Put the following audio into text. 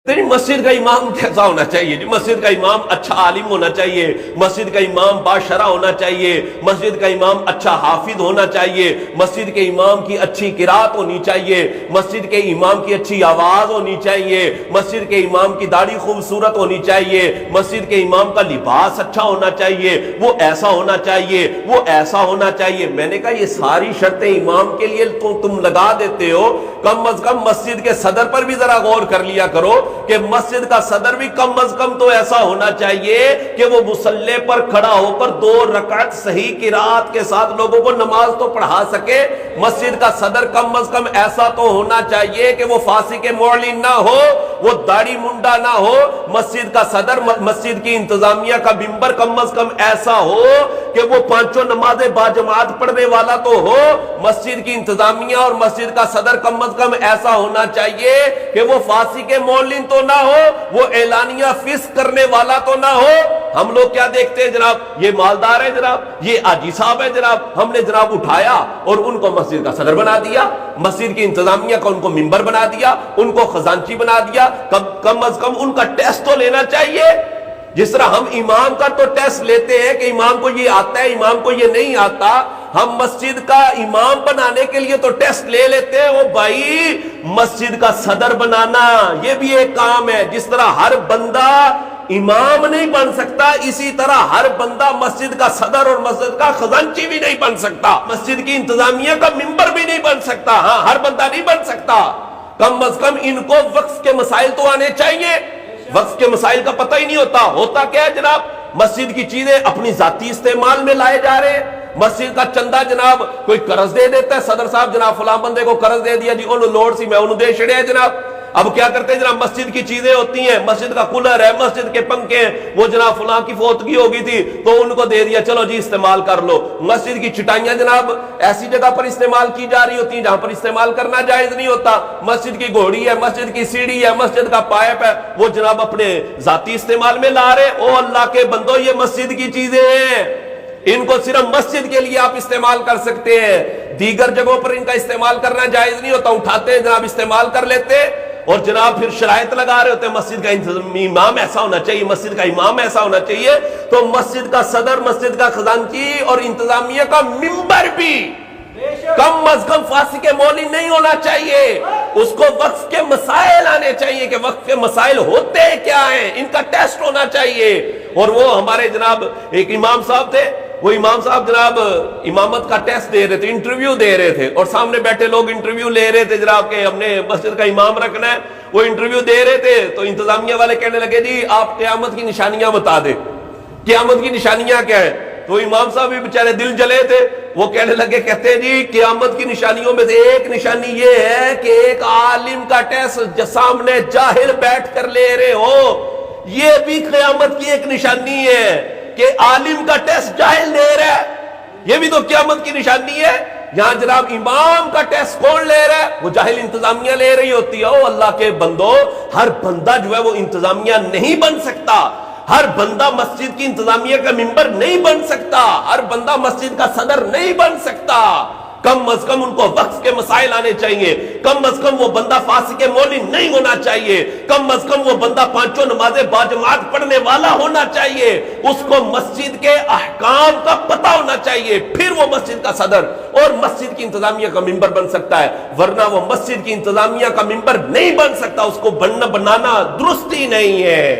تیری مسجد کا امام کیسا ہونا چاہیے جی؟ مسجد کا امام اچھا عالم ہونا چاہیے، مسجد کا امام باشرہ ہونا چاہیے، مسجد کا امام اچھا حافظ ہونا چاہیے، مسجد کے امام کی اچھی قرات ہونی چاہیے، مسجد کے امام کی اچھی آواز ہونی چاہیے، مسجد کے امام کی داڑھی خوبصورت ہونی چاہیے، مسجد کے امام کا لباس اچھا ہونا چاہیے، وہ ایسا ہونا چاہیے، وہ ایسا ہونا چاہیے۔ میں نے کہا یہ ساری شرطیں امام کے لیے تم لگا دیتے ہو، کم از کم مسجد کے صدر پر بھی ذرا غور کر لیا کرو کہ مسجد کا صدر بھی کم از کم تو ایسا ہونا چاہیے کہ وہ مصلی پر کھڑا ہو کر 2 رکعت صحیح قرات کے ساتھ لوگوں کو نماز تو پڑھا سکے۔ مسجد کا صدر کم از کم ایسا تو ہونا چاہیے کہ وہ فاسق معلن نہ ہو، وہ داڑھی منڈا نہ ہو۔ مسجد کا صدر، مسجد کی انتظامیہ کا ممبر کم از کم ایسا ہو کہ وہ 5 نمازیں باجماعت پڑھنے والا تو ہو۔ مسجد کی انتظامیہ اور مسجد کا صدر کم از کم ایسا ہونا چاہیے کہ وہ فاسق معلن تو نہ ہو، وہ اعلانیہ فسق کرنے والا تو نہ ہو۔ ہم لوگ کیا دیکھتے ہیں جناب؟ یہ مالدار ہے جناب، یہ حاجی صاحب ہے جناب، ہم نے جناب اٹھایا اور ان کو مسجد کا صدر بنا دیا، مسجد کی انتظامیہ کا ان کو ممبر بنا دیا، ان کو خزانچی بنا دیا۔ کم از کم ان کا ٹیسٹ تو لینا چاہیے، جس طرح ہم امام کا تو ٹیسٹ لیتے ہیں کہ امام کو یہ آتا ہے، امام کو یہ نہیں آتا۔ ہم مسجد کا امام بنانے کے لیے تو ٹیسٹ لے لیتے ہیں۔ وہ بھائی مسجد کا صدر بنانا یہ بھی ایک کام ہے۔ جس طرح ہر بندہ امام نہیں بن سکتا، اسی طرح ہر بندہ مسجد کا صدر اور مسجد کا خزانچی بھی نہیں بن سکتا، مسجد کی انتظامیہ کا ممبر بھی نہیں بن سکتا۔ ہاں، ہر بندہ نہیں بن سکتا۔ کم از کم ان کو وقف کے مسائل تو آنے چاہیے۔ وقف کے مسائل کا پتہ ہی نہیں ہوتا۔ ہوتا کیا ہے جناب؟ مسجد کی چیزیں اپنی ذاتی استعمال میں لائے جا رہے ہیں۔ مسجد کا چندہ جناب کوئی قرض دے دیتا ہے، صدر صاحب جناب فلاں بندے کو قرض دے دیا جی، انہوں لوڑ سی میں انہوں دے چھڑیا جناب۔ اب کیا کرتے ہیں جناب؟ مسجد کی چیزیں ہوتی ہیں، مسجد کا کولر ہے، مسجد کے پنکھے ہیں، وہ جناب فلاں کی فوتگی ہوگی تھی تو ان کو دے دیا، چلو جی استعمال کر لو۔ مسجد کی چٹائیاں جناب ایسی جگہ پر استعمال کی جا رہی ہوتی ہیں جہاں پر استعمال کرنا جائز نہیں ہوتا۔ مسجد کی گھوڑی ہے، مسجد کی سیڑھی ہے، مسجد کا پائپ ہے، وہ جناب اپنے ذاتی استعمال میں لا رہے۔ او اللہ کے بندو، یہ مسجد کی چیزیں ہیں، ان کو صرف مسجد کے لیے آپ استعمال کر سکتے ہیں، دیگر جگہوں پر ان کا استعمال کرنا جائز نہیں ہوتا۔ اٹھاتے ہیں جناب، استعمال کر لیتے اور جناب پھر شرائط لگا رہے ہوتے ہیں، مسجد کا امام ایسا ہونا چاہیے، مسجد کا امام ایسا ہونا چاہیے۔ تو مسجد کا صدر، مسجد کا خزانچی اور انتظامیہ کا ممبر بھی کم از کم فاسق معلن نہیں ہونا چاہیے۔ اس کو وقف کے مسائل آنے چاہیے کہ وقف کے مسائل ہوتے کیا ہیں، ان کا ٹیسٹ ہونا چاہیے۔ اور وہ ہمارے جناب ایک امام صاحب تھے، وہ امام صاحب جناب امامت کا ٹیسٹ دے رہے تھے، انٹرویو دے رہے تھے، اور سامنے بیٹھے لوگ انٹرویو لے رہے تھے جناب کہ ہم نے مسجد کا امام رکھنا ہے۔ وہ انٹرویو دے رہے تھے تو انتظامیہ والے کہنے لگے جی آپ قیامت کی نشانیاں بتا دیں، قیامت کی نشانیاں کیا ہیں؟ تو امام صاحب بھی بیچارے دل جلے تھے، وہ کہنے لگے، کہتے ہیں جی قیامت کی نشانیوں میں سے ایک نشانی یہ ہے کہ ایک عالم کا ٹیسٹ سامنے جاہل بیٹھ کر لے رہے ہو۔ یہ بھی قیامت کی ایک نشانی ہے کہ عالم کا ٹیسٹ جاہل لے رہا ہے، یہ بھی تو قیامت کی نشانی ہے۔ یہاں جناب امام کا ٹیسٹ کون لے رہا ہے؟ وہ جاہل انتظامیہ لے رہی ہوتی ہے۔ او اللہ کے بندو، ہر بندہ جو ہے وہ انتظامیہ نہیں بن سکتا، ہر بندہ مسجد کی انتظامیہ کا ممبر نہیں بن سکتا، ہر بندہ مسجد کا صدر نہیں بن سکتا۔ کم از کم ان کو وقف کے مسائل آنے چاہیے، کم از کم وہ بندہ فاسق معلن نہیں ہونا چاہیے، کم از کم وہ بندہ 5 نمازیں باجماعت پڑھنے والا ہونا چاہیے، اس کو مسجد کے احکام کا پتہ ہونا چاہیے، پھر وہ مسجد کا صدر اور مسجد کی انتظامیہ کا ممبر بن سکتا ہے، ورنہ وہ مسجد کی انتظامیہ کا ممبر نہیں بن سکتا۔ اس کو بنانا درست ہی نہیں ہے۔